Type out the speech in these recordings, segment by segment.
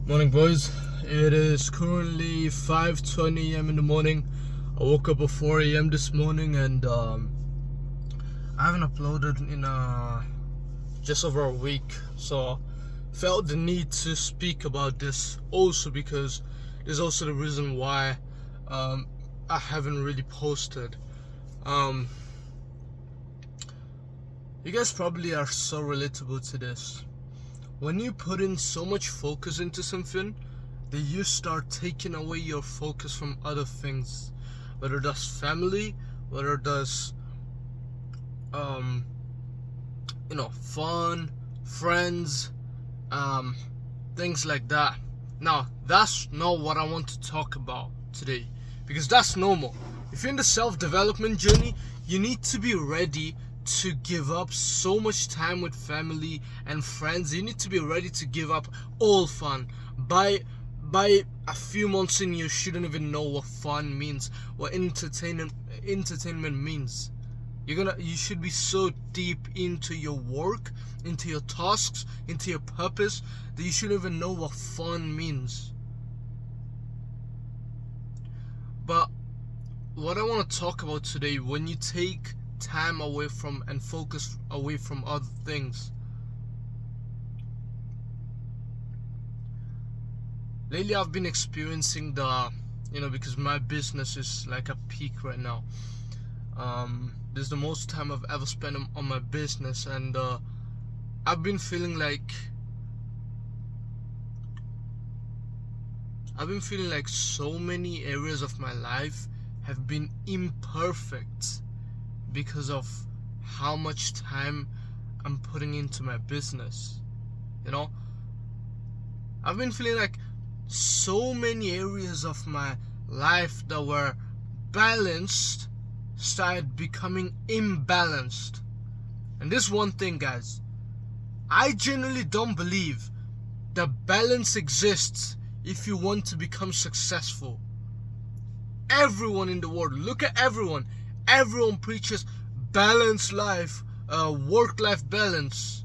Morning, boys. It is currently 5:20 a.m. in the morning. I woke up at 4 a.m. this morning, and I haven't uploaded in just over a week. So felt the need to speak about this, also because there's also the reason why I haven't really posted. You guys probably are so relatable to this. When you put in so much focus into something, that you start taking away your focus from other things, whether that's family, whether that's fun, friends, things like that. Now, that's not what I want to talk about today, because that's normal. If you're in the self-development journey, you need to be ready to give up so much time with family and friends. You need to be ready to give up all fun. By a few months in, you shouldn't even know what fun means, what entertainment means. You should be so deep into your work, into your tasks, into your purpose, that you shouldn't even know what fun means. But what I want to talk about today, when you take time away from and focus away from other things. Lately I've been experiencing because my business is like a peak right now. This is the most time I've ever spent on my business, and I've been feeling like so many areas of my life have been imperfect because of how much time I'm putting into my business. I've been feeling like so many areas of my life that were balanced started becoming imbalanced. And this one thing, guys, I genuinely don't believe that balance exists if you want to become successful. Everyone in the world, look at everyone preaches balanced life, work-life balance.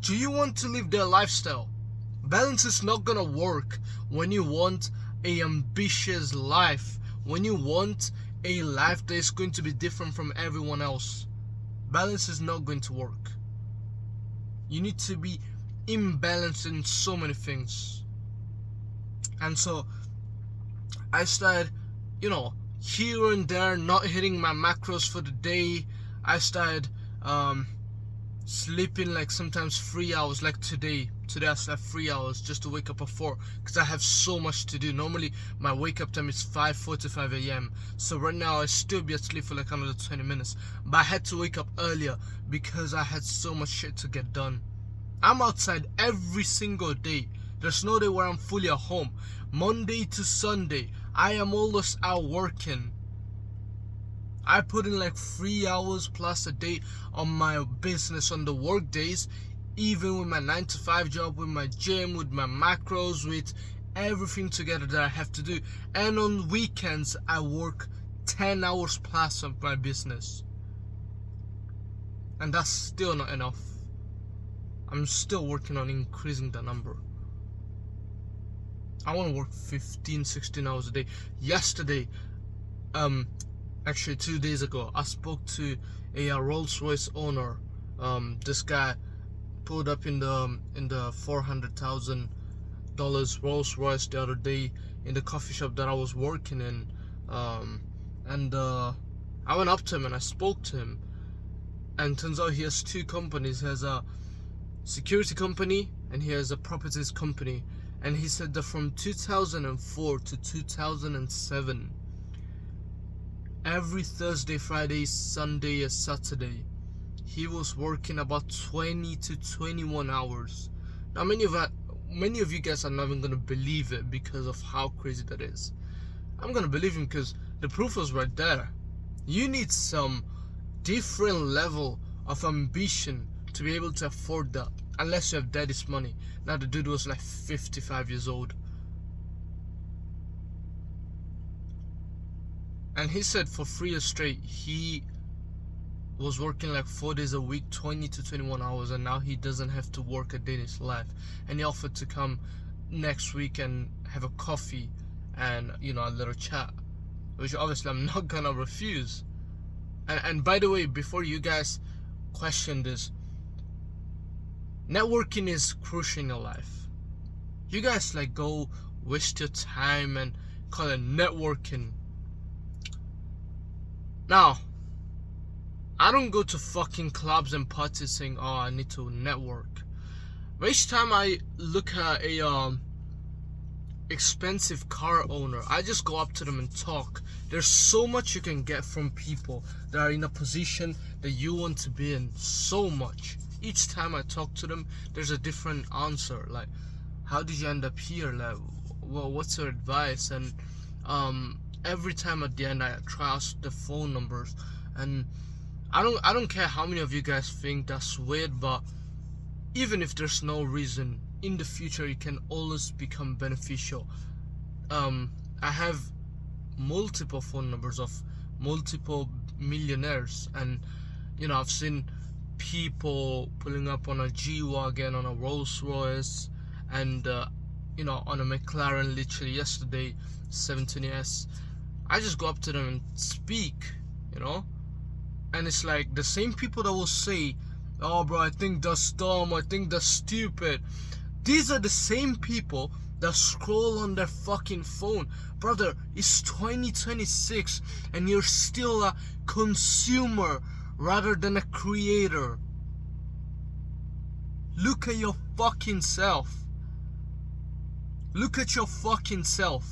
Do you want to live their lifestyle? Balance is not gonna work when you want a ambitious life, when you want a life that is going to be different from everyone else. Balance is not going to work. You need to be imbalanced in so many things. And so I started, here and there not hitting my macros for the day. I started sleeping like sometimes 3 hours, like today I slept 3 hours just to wake up at 4, because I have so much to do. Normally my wake up time is 5:45 a.m. so right now I still be asleep for like another 20 minutes, but I had to wake up earlier because I had so much shit to get done. I'm outside every single day. There's no day where I'm fully at home. Monday to Sunday I am always out working. I put in like 3 hours plus a day on my business on the work days, even with my 9 to 5 job, with my gym, with my macros, with everything together that I have to do. And on weekends I work 10 hours plus on my business. And that's still not enough. I'm still working on increasing the number. I want to work 15-16 hours a day. Yesterday, actually 2 days ago, I spoke to a Rolls-Royce owner. This guy pulled up in the $400,000 Rolls-Royce the other day in the coffee shop that I was working in, and I went up to him and I spoke to him. And turns out he has two companies. He has a security company and he has a properties company. And he said that from 2004 to 2007, every Thursday, Friday, Sunday, and Saturday, he was working about 20 to 21 hours. Now, many of you guys are not even gonna believe it because of how crazy that is. I'm gonna believe him because the proof was right there. You need some different level of ambition to be able to afford that, unless you have daddy's money. Now, the dude was like 55 years old. And he said for 3 years straight, he was working like 4 days a week, 20 to 21 hours, and now he doesn't have to work a day in his life. And he offered to come next week and have a coffee and a little chat, which obviously I'm not gonna refuse. And by the way, before you guys question this, networking is crucial in your life. You guys go waste your time and call it networking. Now, I don't go to fucking clubs and parties saying, oh, I need to network. But each time I look at a expensive car owner, I just go up to them and talk. There's so much you can get from people that are in a position that you want to be in. So much. Each time I talk to them, there's a different answer. Like, how did you end up here? Like, well, what's your advice? And every time at the end I try ask the phone numbers. And I don't care how many of you guys think that's weird, but even if there's no reason, in the future it can always become beneficial. I have multiple phone numbers of multiple millionaires, and I've seen people pulling up on a G-Wagon, on a Rolls Royce, and on a McLaren literally yesterday, 17S. I just go up to them and speak, and it's like the same people that will say, oh bro, I think that's dumb, I think that's stupid. These are the same people that scroll on their fucking phone. Brother, it's 2026 and you're still a consumer rather than a creator. Look at your fucking self. Look at your fucking self.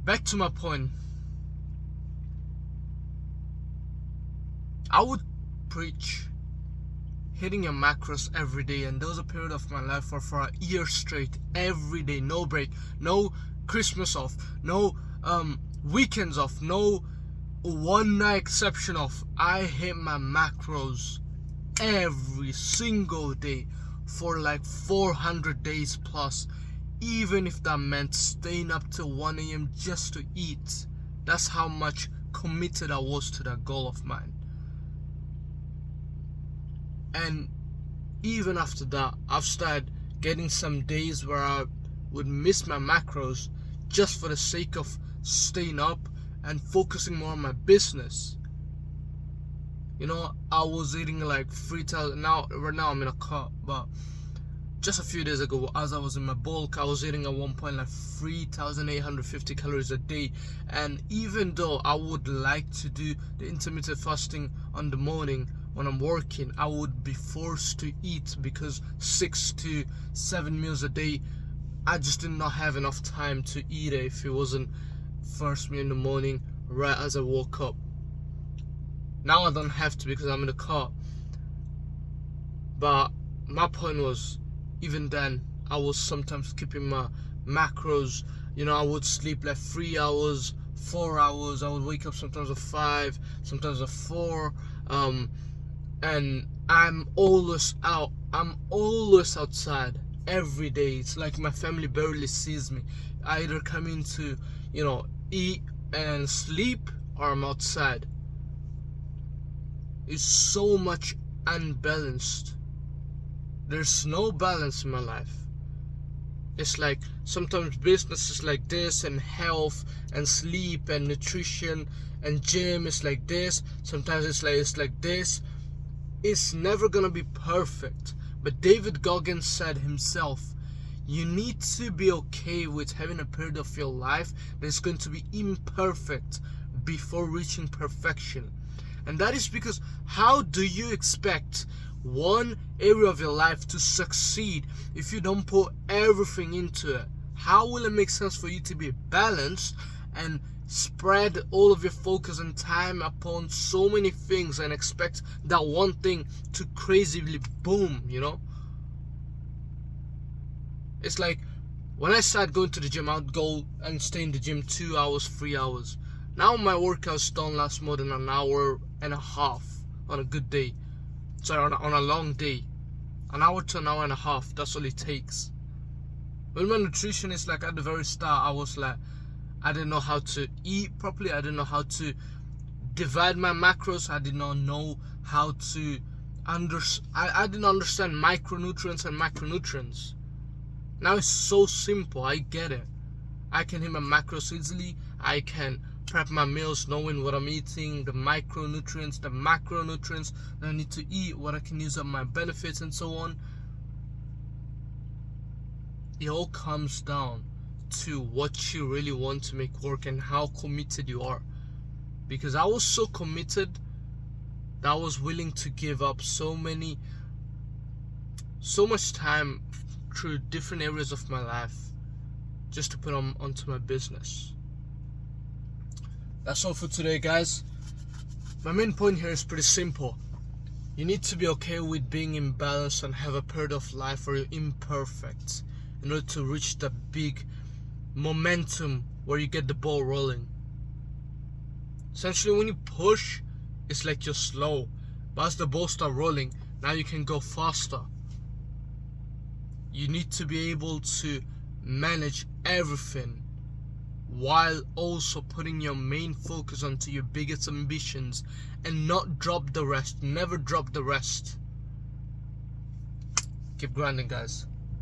Back to my point. I would preach hitting your macros every day, and there was a period of my life where for a year straight, every day, no break, no Christmas off, no weekends off, no one night exception off. I hit my macros every single day for 400 days plus, even if that meant staying up till 1 a.m. just to eat. That's how much committed I was to that goal of mine. And even after that, I've started getting some days where I would miss my macros just for the sake of staying up and focusing more on my business. I was eating 3,000. Right now I'm in a cut, but just a few days ago, as I was in my bulk, I was eating at one point 3,850 calories a day. And even though I would like to do the intermittent fasting on the morning when I'm working, I would be forced to eat because 6 to 7 meals a day, I just did not have enough time to eat it if it wasn't first meal in the morning right as I woke up. Now I don't have to because I'm in the car. But my point was, even then, I was sometimes keeping my macros. I would sleep 3 hours, 4 hours. I would wake up sometimes at 5, sometimes at 4. And I'm always out. I'm always outside every day. It's like my family barely sees me. I either come in to, eat and sleep, or I'm outside. It's so much unbalanced. There's no balance in my life. It's sometimes business is like this, and health and sleep and nutrition and gym is like this. Sometimes it's like this. It's never gonna be perfect. But David Goggins said himself, you need to be okay with having a period of your life that's going to be imperfect before reaching perfection. And that is because how do you expect one area of your life to succeed if you don't put everything into it? How will it make sense for you to be balanced and spread all of your focus and time upon so many things and expect that one thing to crazily boom, It's like when I started going to the gym, I would go and stay in the gym 2 hours, 3 hours. Now my workouts don't last more than an hour and a half on a good day. Sorry, on a long day. An hour to an hour and a half, that's all it takes. When my nutritionist, at the very start, I was I didn't know how to eat properly. I didn't know how to divide my macros. I did not know how to I didn't understand micronutrients and macronutrients. Now it's so simple. I get it. I can hit my macros easily. I can prep my meals knowing what I'm eating, the micronutrients, the macronutrients that I need to eat, what I can use on my benefits and so on. It all comes down to what you really want to make work and how committed you are. Because I was so committed that I was willing to give up so much time through different areas of my life just to put onto my business. That's all for today, guys. My main point here is pretty simple. You need to be okay with being imbalanced and have a period of life where you're imperfect in order to reach the big momentum where you get the ball rolling. Essentially, when you push, it's like you're slow, but as the ball starts rolling, now you can go faster. You need to be able to manage everything while also putting your main focus onto your biggest ambitions and not drop the rest. Never drop the rest. Keep grinding, guys.